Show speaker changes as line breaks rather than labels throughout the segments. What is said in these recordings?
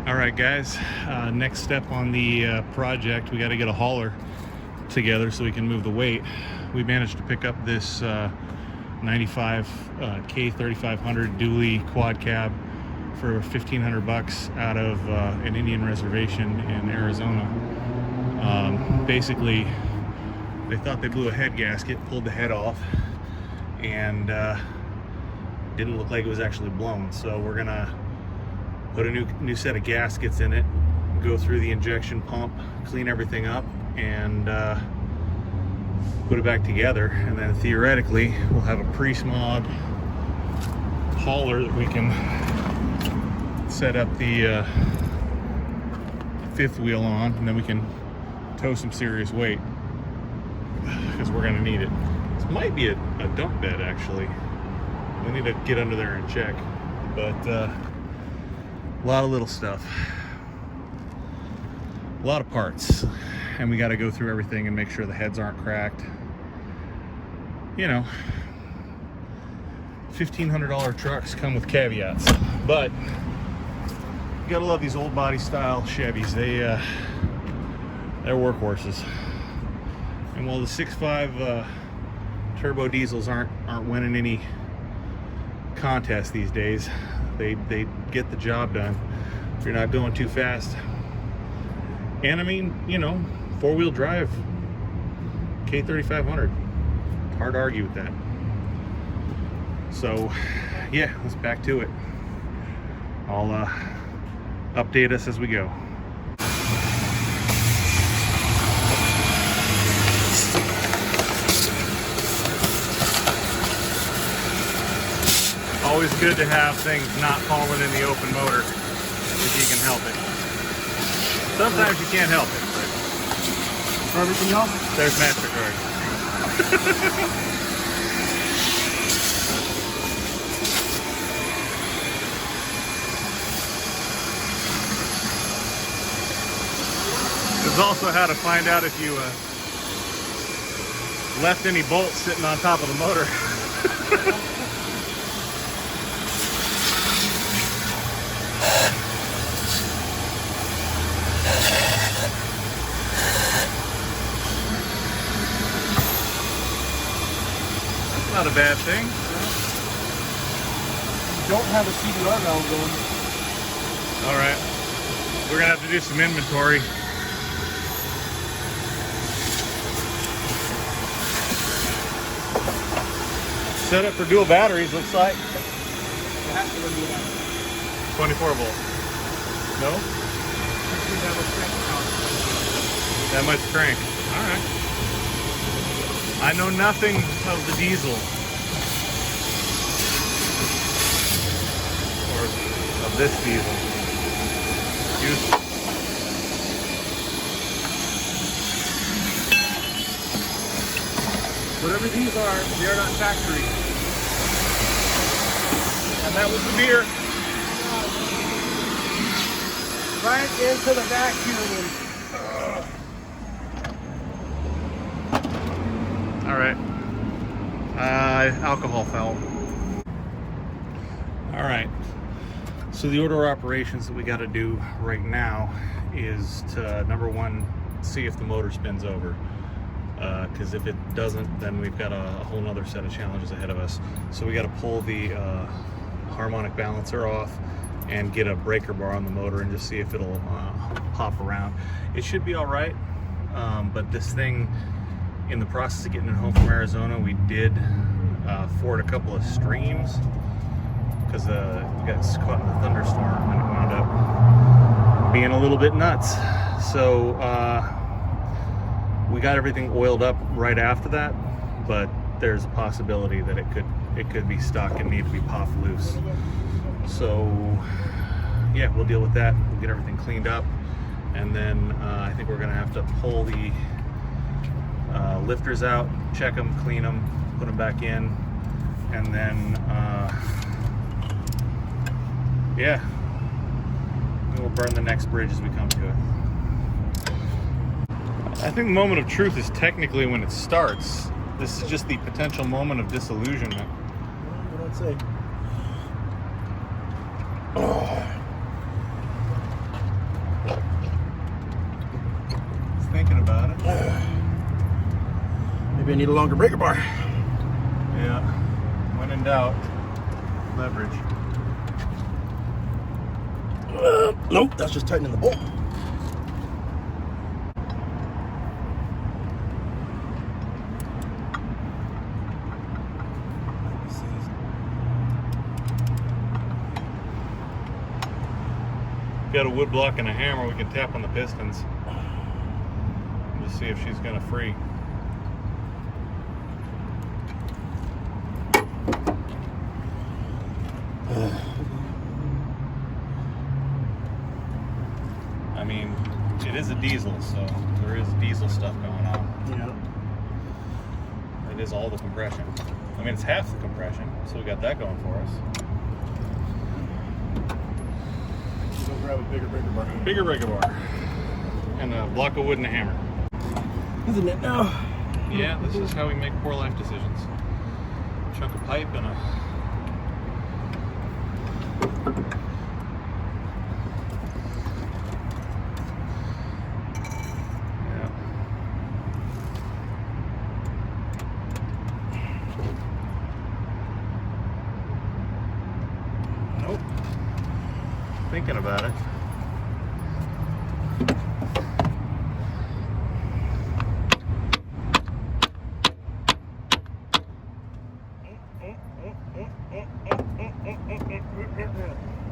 All right, guys, next step on the project, we got to get a hauler together so we can move the weight. We managed to pick up this 95 K3500 dually quad cab for $1,500 out of an Indian reservation in Arizona. Basically, they thought they blew a head gasket, pulled the head off, and didn't look like it was actually blown. So we're gonna put a new set of gaskets in it, go through the injection pump, clean everything up, and put it back together. And then theoretically, we'll have a pre-smog hauler that we can set up the fifth wheel on, and then we can tow some serious weight because we're gonna need it. This might be a dump bed, actually. We need to get under there and check, but a lot of little stuff, a lot of parts, and we got to go through everything and make sure the heads aren't cracked. You know, $1,500 trucks come with caveats, but you gotta love these old body style Chevys. They're workhorses. And while the 6.5 turbo diesels aren't winning any contest these days, they get the job done if you're not going too fast. And I mean, you know, four-wheel drive K3500, hard to argue with that. So yeah, let's back to it. I'll update us as we go. Always good to have things not falling in the open motor if you can help it. Sometimes you can't help it, but
for everything else,
there's MasterCard. There's also how to find out if you left any bolts sitting on top of the motor. Not a bad thing.
Don't have a CDR valve going.
All right, we're gonna have to do some inventory. Set up for dual batteries, looks like.
It has to run dual battery.
24 volt. No? That much crank. All right. I know nothing of the diesel, or of this diesel.
Whatever these are, they are not factory.
And that was the beer.
Right into the vacuum.
All right. Alcohol foul. All right. So the order of operations that we got to do right now is to, number one, see if the motor spins over. Because if it doesn't, then we've got a whole nother set of challenges ahead of us. So we got to pull the harmonic balancer off and get a breaker bar on the motor and just see if it'll pop around. It should be all right, but this thing, in the process of getting it home from Arizona, we did ford a couple of streams because we got caught in a thunderstorm and it wound up being a little bit nuts. So we got everything oiled up right after that, but there's a possibility that it could be stuck and need to be popped loose. So yeah, we'll deal with that. We'll get everything cleaned up, and then I think we're gonna have to pull the lifters out, check them, clean them, put them back in, and then yeah, we'll burn the next bridge as we come to it. I think the moment of truth is technically when it starts. This is just the potential moment of disillusionment.
What I'd say.
Maybe I need a longer breaker bar.
Yeah. When in doubt, leverage.
Nope, that's just tightening the bolt.
Got a wood block and a hammer, we can tap on the pistons. Just see if she's gonna free. I mean, it is a diesel, so there is diesel stuff going on.
Yeah.
It is all the compression. I mean, it's half the compression, so we got that going for us.
Go grab a bigger breaker bar.
Bigger breaker bar. And a block of wood and a hammer.
Isn't it now?
Yeah, this is how we make poor life decisions. Chunk of pipe and a... Yeah. Nope. Thinking about it.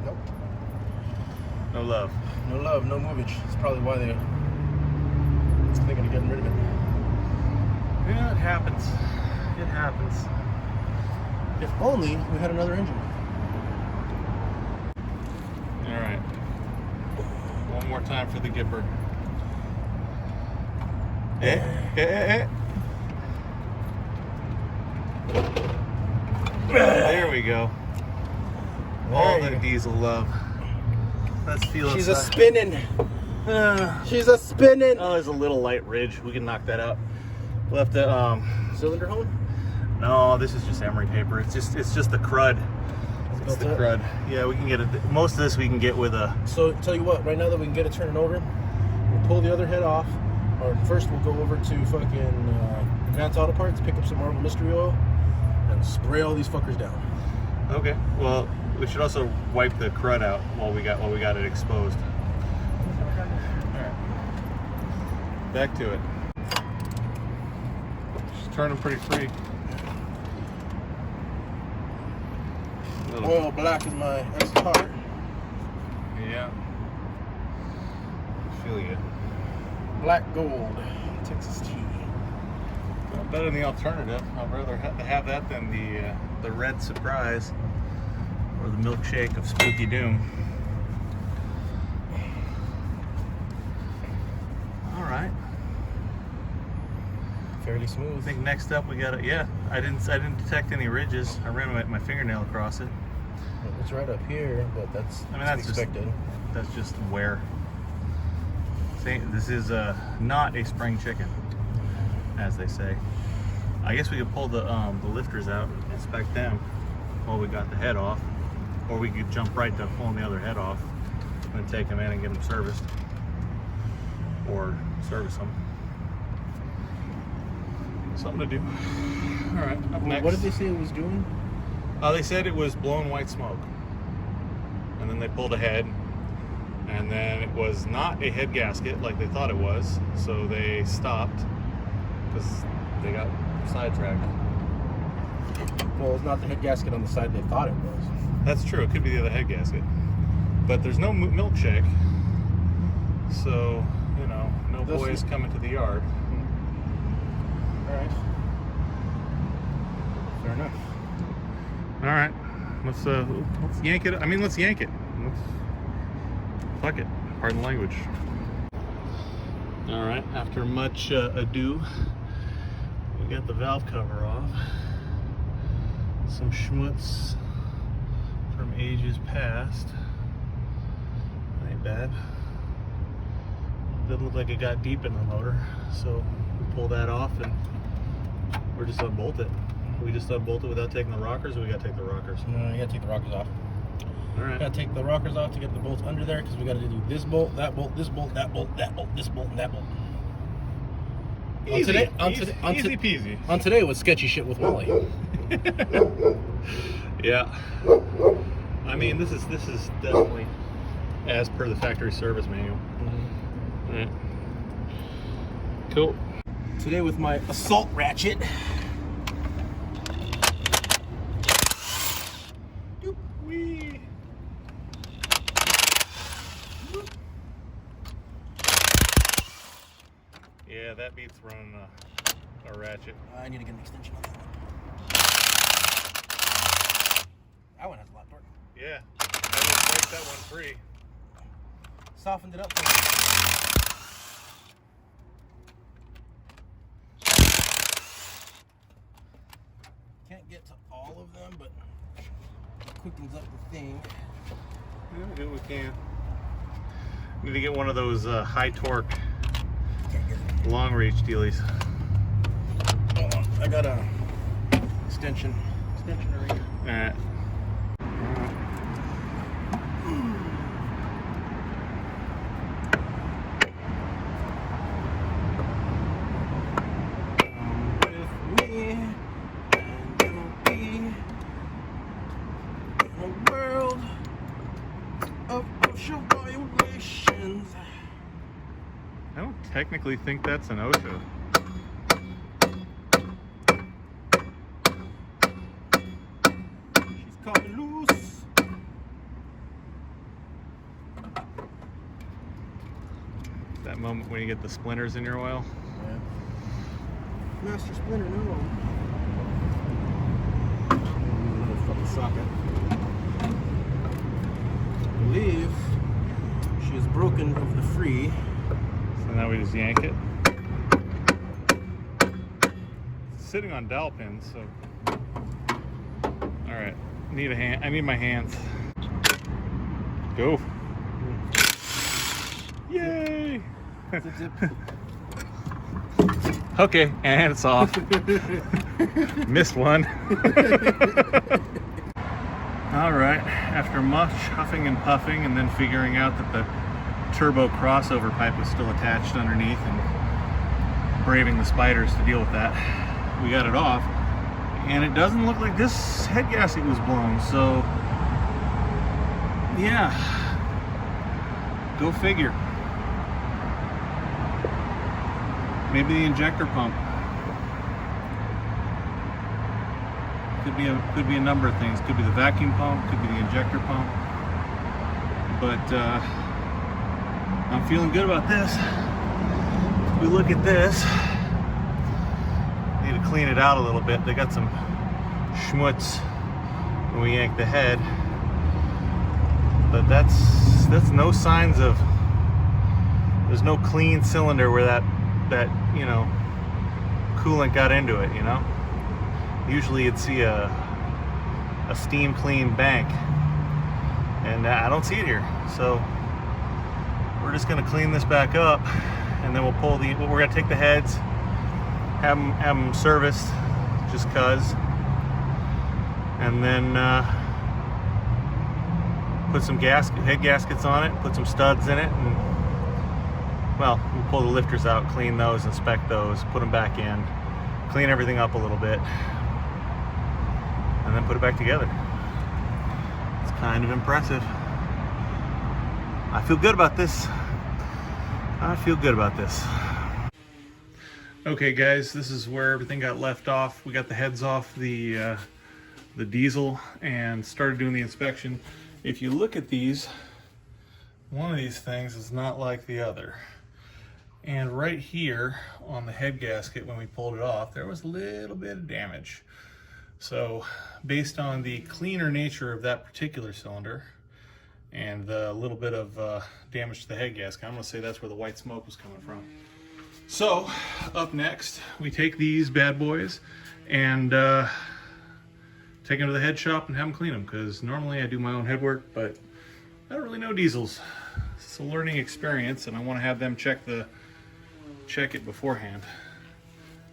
Nope.
No love.
No love, no movage. That's probably why they're thinking of getting rid of it.
Yeah, it happens. It happens.
If only we had another engine.
All right. One more time for the Gipper. There we go. All the diesel love. Let's feel
She's a spinning. She's a spinning.
Oh, there's a little light ridge. We can knock that out. We'll have to
Cylinder hole?
no, this is just emery paper. It's just the crud. It's the crud. Yeah, we can get it. Most of this we can get with a.
So tell you what, right now that we can get it turning over, we'll pull the other head off. Or first we'll go over to fucking Advanced Auto Parts, pick up some Marvel Mystery Oil, and spray all these fuckers down.
Okay. Well, we should also wipe the crud out while we got it exposed. All right. Back to it. She's turning pretty free.
Oil black is my ex-car.
Yeah. Feel you.
Black gold, Texas tea.
Well, better than the alternative. I'd rather have that than the red surprise or the milkshake of Spooky Doom. All right.
Fairly smooth.
I think next up we got it. Yeah, I didn't detect any ridges. I ran my fingernail across it.
It's right up here, but that's
That's
expected.
That's just wear. This is not a spring chicken, as they say. I guess we could pull the lifters out and inspect them while we got the head off, or we could jump right to pulling the other head off and take them in and get them serviced, or service them. Something to do. All right, up next.
What did they say it was doing?
They said it was blowing white smoke, and then they pulled a head, and then it was not a head gasket like they thought it was, so they stopped because they got sidetracked.
Well, it's not the head gasket on the side they thought it was.
That's true. It could be the other head gasket, but there's no milkshake, so you know, no boys coming to the yard.
All right. Fair enough.
All right, let's yank it. I mean, let's yank it. Fuck it. Pardon the language. All right, after much ado, we got the valve cover off. Some schmutz from ages past. Ain't bad. Doesn't look like it got deep in the motor, so we pull that off and we're just unbolt it. We just unbolt it without taking the rockers, or we gotta take the rockers?
No, you gotta take the rockers off.
All right.
Gotta take the rockers off to get the bolts under there, because we gotta do this bolt, that bolt, this bolt, that bolt, that bolt, this bolt, and that bolt.
Easy,
on
easy peasy.
On today was sketchy shit with Wally.
Yeah. I mean, this is definitely as per the factory service manual.
Mm-hmm.
All right. Cool.
Today with my assault ratchet.
Wee. Yeah, that beats running a ratchet.
I need to get an extension on that one. That one has a lot of torque.
Yeah, I would break that one free.
Softened it up for me. Can't get to all of them, but quickens up the thing.
Yeah, we do what we can. Need to get one of those high torque, long reach dealies.
Hold on, I got a extension right here.
All right.
With me, and you'll be in a world of OSHA violations.
I don't technically think that's an OSHA.
She's coming loose.
That moment when you get the splinters in your oil.
Yeah. Master Splinter, no. Another fucking socket. I believe she is broken of the free.
So now we just yank it. It's sitting on dowel pins, so. All right, need a hand. I need my hands. Go. Yay!
Zip, zip.
Okay, and it's off. Missed one. All right, after much huffing and puffing and then figuring out that the turbo crossover pipe was still attached underneath and braving the spiders to deal with that, we got it off. And it doesn't look like this head gasket was blown, so yeah, go figure. Maybe the injector pump. Could be a number of things. Could be the vacuum pump, could be the injector pump. But I'm feeling good about this. If we look at this, need to clean it out a little bit. They got some schmutz when we yank the head. But that's no signs of, there's no clean cylinder where that you know, coolant got into it, you know. Usually you'd see a steam clean bank, and I don't see it here. So we're just gonna clean this back up, and then we'll pull we're gonna take the heads, have them serviced, just cause, and then put some head gaskets on it, put some studs in it, and well, we'll pull the lifters out, clean those, inspect those, put them back in, clean everything up a little bit, and then put it back together. It's kind of impressive. I feel good about this. I feel good about this. Okay guys, this is where everything got left off. We got the heads off the diesel and started doing the inspection. If you look at these, one of these things is not like the other. And right here on the head gasket, when we pulled it off, there was a little bit of damage. So based on the cleaner nature of that particular cylinder and the little bit of damage to the head gasket, I'm gonna say that's where the white smoke was coming from. So up next, we take these bad boys and take them to the head shop and have them clean them, because normally I do my own head work, but I don't really know diesels. It's a learning experience, and I want to have them check it beforehand.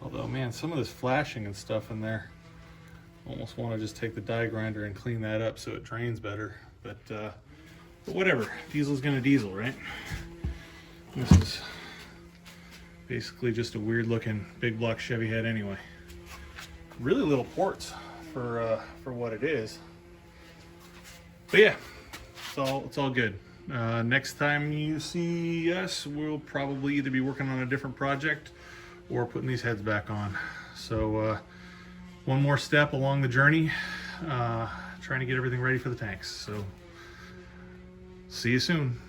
Although, man, some of this flashing and stuff in there, almost want to just take the die grinder and clean that up so it drains better. But whatever, diesel's gonna diesel, right? This is Basically just a weird looking big block Chevy head anyway. Really little ports for what it is. But yeah, it's all good. Next time you see us, we'll probably either be working on a different project or putting these heads back on. So one more step along the journey, trying to get everything ready for the tanks. So see you soon.